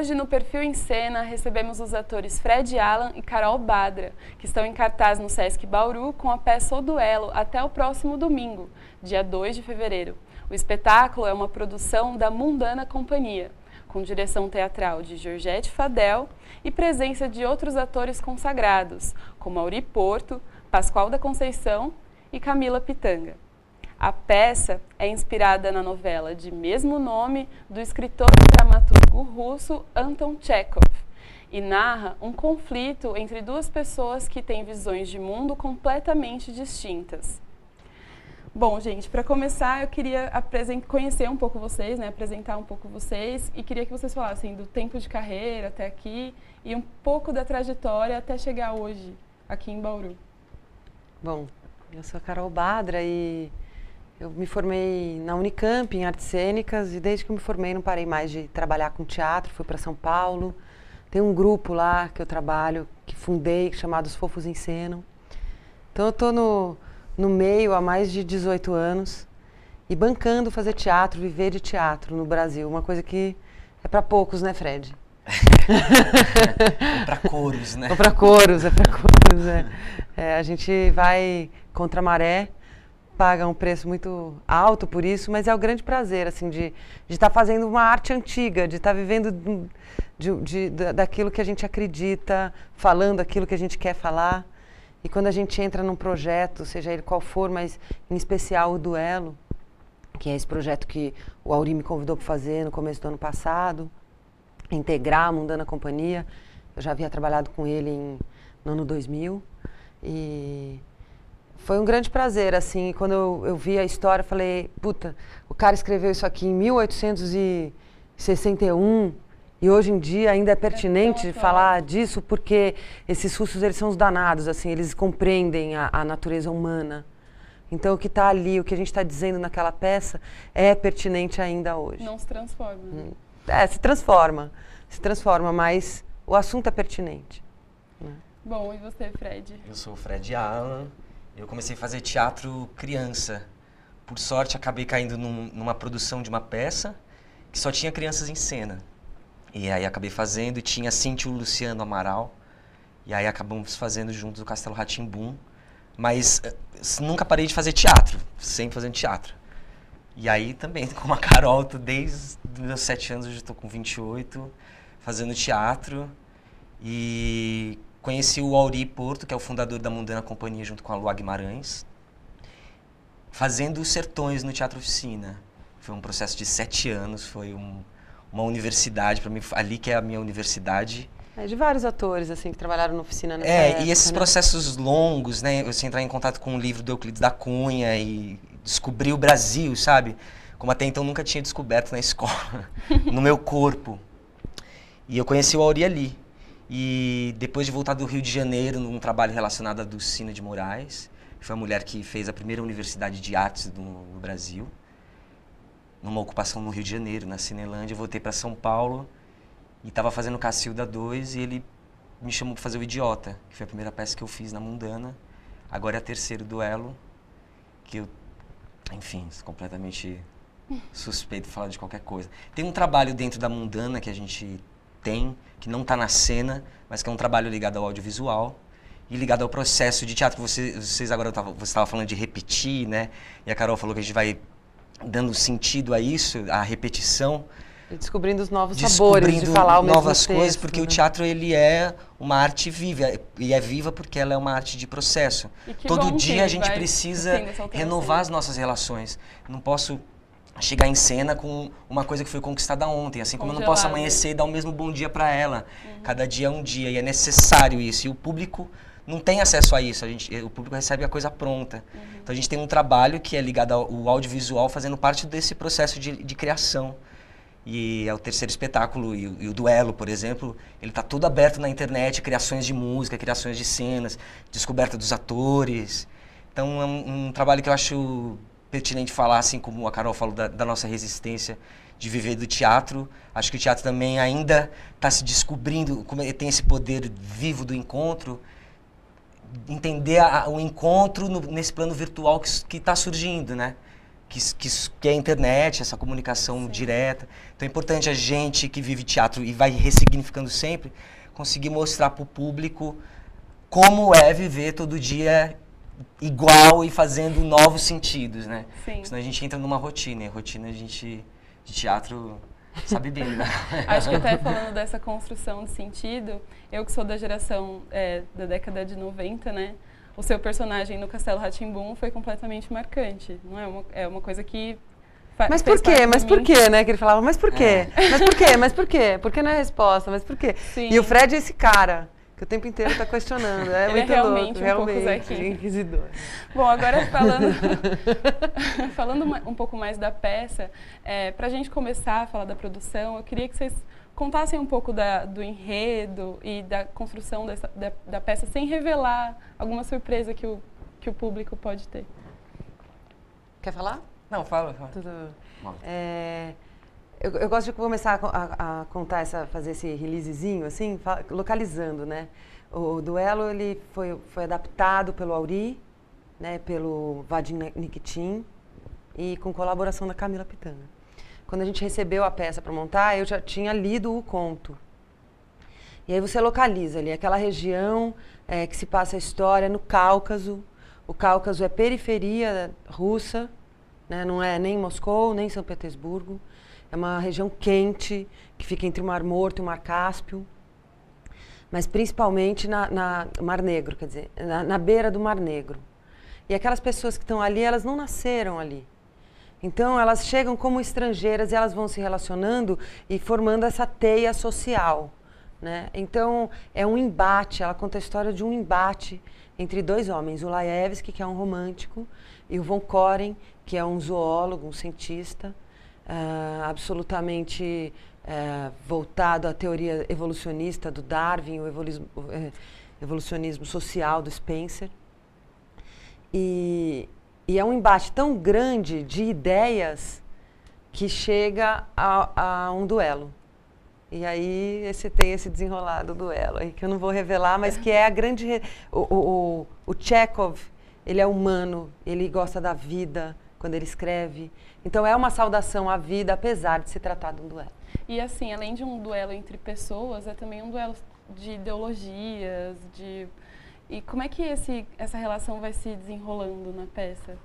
Hoje, no Perfil em Cena, recebemos os atores Fred Alan e Carol Badra, que estão em cartaz no Sesc Bauru com a peça O Duelo até o próximo domingo, dia 2 de fevereiro. O espetáculo é uma produção da Mundana Companhia, com direção teatral de Georgette Fadel e presença de outros atores consagrados, como Auri Porto, Pascoal da Conceição e Camila Pitanga. A peça é inspirada na novela de mesmo nome do escritor e dramaturgo russo Anton Chekhov e narra um conflito entre duas pessoas que têm visões de mundo completamente distintas. Bom, gente, para começar eu queria conhecer um pouco vocês, né, apresentar um pouco vocês e queria que vocês falassem do tempo de carreira até aqui e um pouco da trajetória até chegar hoje aqui em Bauru. Bom, eu sou a Carol Badra e eu me formei na Unicamp em artes cênicas e desde que eu me formei não parei mais de trabalhar com teatro, fui para São Paulo. Tem um grupo lá que eu trabalho, que fundei, chamado Os Fofos Encenam. Então eu estou no meio há mais de 18 anos e bancando fazer teatro, viver de teatro no Brasil. Uma coisa que é para poucos, né, Fred? É para coros, né? É para coros, é para coros. A gente vai contra a maré, paga um preço muito alto por isso, mas é o grande prazer, assim, de estar fazendo uma arte antiga, de estar vivendo daquilo que a gente acredita, falando aquilo que a gente quer falar. E quando a gente entra num projeto, seja ele qual for, mas em especial o Duelo, que é esse projeto que o Auri me convidou para fazer no começo do ano passado, integrar a Mundana Companhia. Eu já havia trabalhado com ele no ano 2000 e foi um grande prazer, assim, quando eu vi a história, eu falei, puta, o cara escreveu isso aqui em 1861 e hoje em dia ainda é pertinente falar disso porque esses russos, eles são os danados, assim, eles compreendem a natureza humana. Então o que está ali, o que a gente está dizendo naquela peça é pertinente ainda hoje. Não se transforma. Se transforma, mas o assunto é pertinente. Bom, e você, Fred? Eu sou o Fred Alan. Eu comecei a fazer teatro criança. Por sorte, acabei caindo numa produção de uma peça que só tinha crianças em cena. E aí acabei fazendo e tinha Cíntia e o Luciano Amaral. E aí acabamos fazendo juntos o Castelo Rá-Tim-Bum. Mas nunca parei de fazer teatro, sempre fazendo teatro. E aí também, como a Carol, desde os meus 7 anos, hoje estou com 28, fazendo teatro. E conheci o Auri Porto, que é o fundador da Mundana Companhia, junto com a Lua Guimarães, fazendo os Sertões no Teatro Oficina. Foi um processo de 7 anos, foi uma universidade, para mim, ali que é a minha universidade. De vários atores, assim, que trabalharam na oficina nessa época, e esses né? processos longos, né? Eu entrar em contato com o livro do Euclides da Cunha e descobrir o Brasil, sabe? Como até então nunca tinha descoberto na escola, no meu corpo. E eu conheci o Auri ali. E depois de voltar do Rio de Janeiro, num trabalho relacionado a Dulcina de Moraes, que foi a mulher que fez a primeira universidade de artes no Brasil, numa ocupação no Rio de Janeiro, na Cinelândia, eu voltei para São Paulo e estava fazendo Cacilda 2 e ele me chamou para fazer O Idiota, que foi a primeira peça que eu fiz na Mundana. Agora é a terceiro duelo, que eu, enfim, completamente suspeito de falar de qualquer coisa. Tem um trabalho dentro da Mundana que a gente tem, que não está na cena, mas que é um trabalho ligado ao audiovisual e ligado ao processo de teatro. Vocês agora, você estava falando de repetir, né? E a Carol falou que a gente vai dando sentido a isso, a repetição. E descobrindo os novos sabores de falar o mesmo novas texto, coisas, porque né? o teatro, ele é uma arte viva, e é viva porque ela é uma arte de processo. Todo dia a gente precisa renovar as nossas relações. Não posso chegar em cena com uma coisa que foi conquistada ontem, assim como eu não posso amanhecer e dar o mesmo bom dia para ela. Cada dia é um dia, e é necessário isso. E o público não tem acesso a isso, o público recebe a coisa pronta. Então a gente tem um trabalho que é ligado ao audiovisual, fazendo parte desse processo de criação. E é o terceiro espetáculo, e o Duelo, por exemplo, ele está todo aberto na internet, criações de música, criações de cenas, descoberta dos atores. Então é um trabalho que eu acho pertinente falar, assim como a Carol falou da nossa resistência de viver do teatro. Acho que o teatro também ainda está se descobrindo, como ele tem esse poder vivo do encontro, entender o encontro nesse plano virtual que está surgindo, né? que é a internet, essa comunicação direta. Então é importante a gente que vive teatro e vai ressignificando sempre, conseguir mostrar para o público como é viver todo dia igual e fazendo novos sentidos, né? Sim. Senão a gente entra numa rotina, e a rotina de teatro sabe bem, né? Acho que até falando dessa construção de sentido, eu que sou da geração da década de 90, né? O seu personagem no Castelo Rá-Tim-Bum foi completamente marcante, não é? É uma coisa que mas por quê? Mas por quê, né? Que ele falava, mas por quê? Mas por quê? Mas por quê? Por que não é a resposta? Mas por quê? Sim. E o Fred é esse cara que o tempo inteiro está questionando. É muito realmente louco, um pouco Zequinha. Inquisidor. Bom, agora falando um pouco mais da peça, para a gente começar a falar da produção, eu queria que vocês contassem um pouco do enredo e da construção da peça, sem revelar alguma surpresa que o público pode ter. Quer falar? Não, fala. Tudo. Eu gosto de começar a contar, fazer esse releasezinho, assim, localizando, né? O duelo, ele foi adaptado pelo Auri, né, pelo Vadim Nikitin e com colaboração da Camila Pitanga. Quando a gente recebeu a peça para montar, eu já tinha lido o conto. E aí você localiza ali aquela região que se passa a história no Cáucaso. O Cáucaso é periferia russa, né, não é nem Moscou, nem São Petersburgo. É uma região quente, que fica entre o Mar Morto e o Mar Cáspio, mas principalmente no Mar Negro, quer dizer, na beira do Mar Negro. E aquelas pessoas que estão ali, elas não nasceram ali. Então, elas chegam como estrangeiras e elas vão se relacionando e formando essa teia social, né? Então, é um embate, ela conta a história de um embate entre dois homens, o Laevski, que é um romântico, e o Von Koren, que é um zoólogo, um cientista, absolutamente voltado à teoria evolucionista do Darwin, o evolucionismo social do Spencer. E é um embate tão grande de ideias que chega a um duelo. E aí tem esse desenrolado duelo aí, que eu não vou revelar, mas que é a grande... O Chekhov, ele é humano, ele gosta da vida quando ele escreve. Então é uma saudação à vida, apesar de se tratar de um duelo. E assim, além de um duelo entre pessoas, é também um duelo de ideologias, E como é que essa relação vai se desenrolando na peça?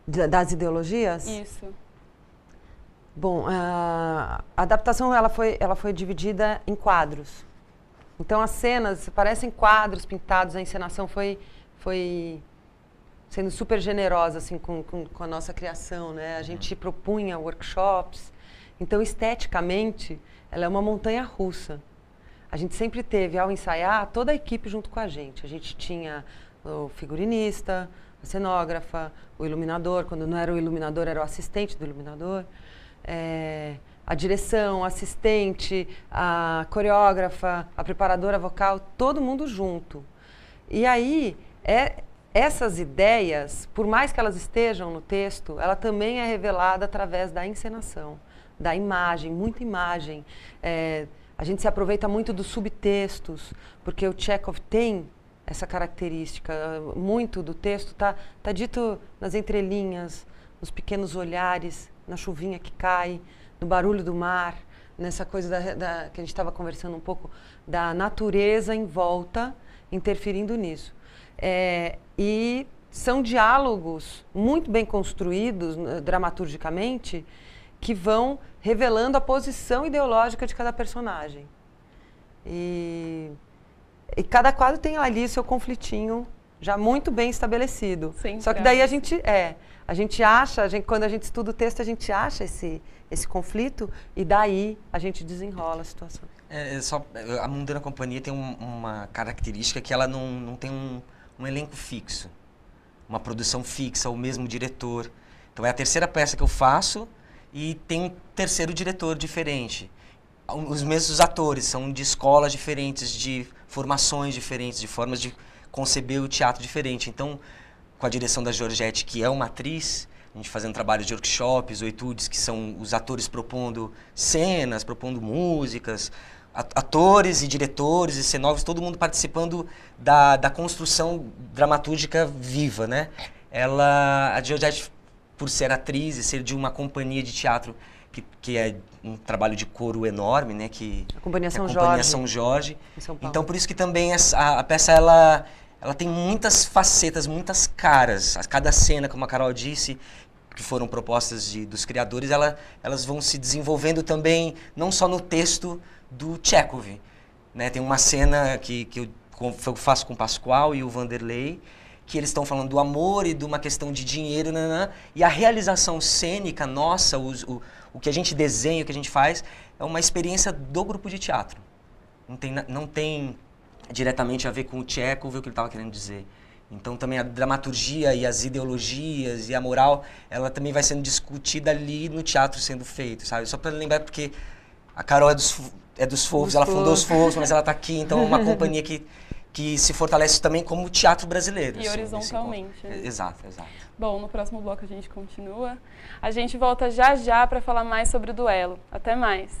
Das ideologias? Isso. Bom, a adaptação ela foi dividida em quadros. Então as cenas parecem quadros pintados, a encenação foi sendo super generosa assim, com a nossa criação, né? A gente propunha workshops. Então, esteticamente, ela é uma montanha russa. A gente sempre teve, ao ensaiar, toda a equipe junto com a gente. A gente tinha o figurinista, a cenógrafa, o iluminador. Quando não era o iluminador, era o assistente do iluminador. A direção, o assistente, a coreógrafa, a preparadora vocal, todo mundo junto. E aí, essas ideias, por mais que elas estejam no texto, ela também é revelada através da encenação, da imagem, muita imagem. A gente se aproveita muito dos subtextos, porque o Chekhov tem essa característica. Muito do texto tá dito nas entrelinhas, nos pequenos olhares, na chuvinha que cai, no barulho do mar, nessa coisa que a gente estava conversando um pouco, da natureza em volta, interferindo nisso. E são diálogos muito bem construídos dramaturgicamente, que vão revelando a posição ideológica de cada personagem. E cada quadro tem ali seu conflitinho já muito bem estabelecido. Sim, só que daí a gente acha, quando a gente estuda o texto, a gente acha esse conflito e daí a gente desenrola a situação. A Mundana Companhia tem uma característica que ela não tem um elenco fixo, uma produção fixa, o mesmo diretor. Então é a terceira peça que eu faço e tem um terceiro diretor diferente. Os mesmos atores, são de escolas diferentes, de formações diferentes, de formas de conceber o teatro diferente. Então, com a direção da Georgette, que é uma atriz, a gente fazendo trabalho de workshops ou etudes, que são os atores propondo cenas, propondo músicas, atores e diretores e cenógrafos, todo mundo participando da construção dramatúrgica viva, né? A Georgette por ser atriz e ser de uma companhia de teatro que é um trabalho de coro enorme, né? A Companhia São Companhia Jorge. São Jorge. Em São Paulo. Então, por isso que também a peça, ela tem muitas facetas, muitas caras. Cada cena, como a Carol disse, que foram propostas dos criadores, elas vão se desenvolvendo também, não só no texto do Tchekov, né? Tem uma cena que eu faço com o Pascoal e o Vanderlei, que eles estão falando do amor e de uma questão de dinheiro, e a realização cênica nossa, o que a gente desenha, o que a gente faz, é uma experiência do grupo de teatro. Não tem diretamente a ver com o Tchekov, o que ele estava querendo dizer. Então também a dramaturgia e as ideologias e a moral, ela também vai sendo discutida ali no teatro sendo feito, sabe? Só para lembrar, porque a Carol é dos Fofos, ela fundou os Fofos, mas ela está aqui, então é uma companhia que se fortalece também como teatro brasileiro. E assim, horizontalmente. Né? Exato, exato. Bom, no próximo bloco a gente continua. A gente volta já já para falar mais sobre o duelo. Até mais!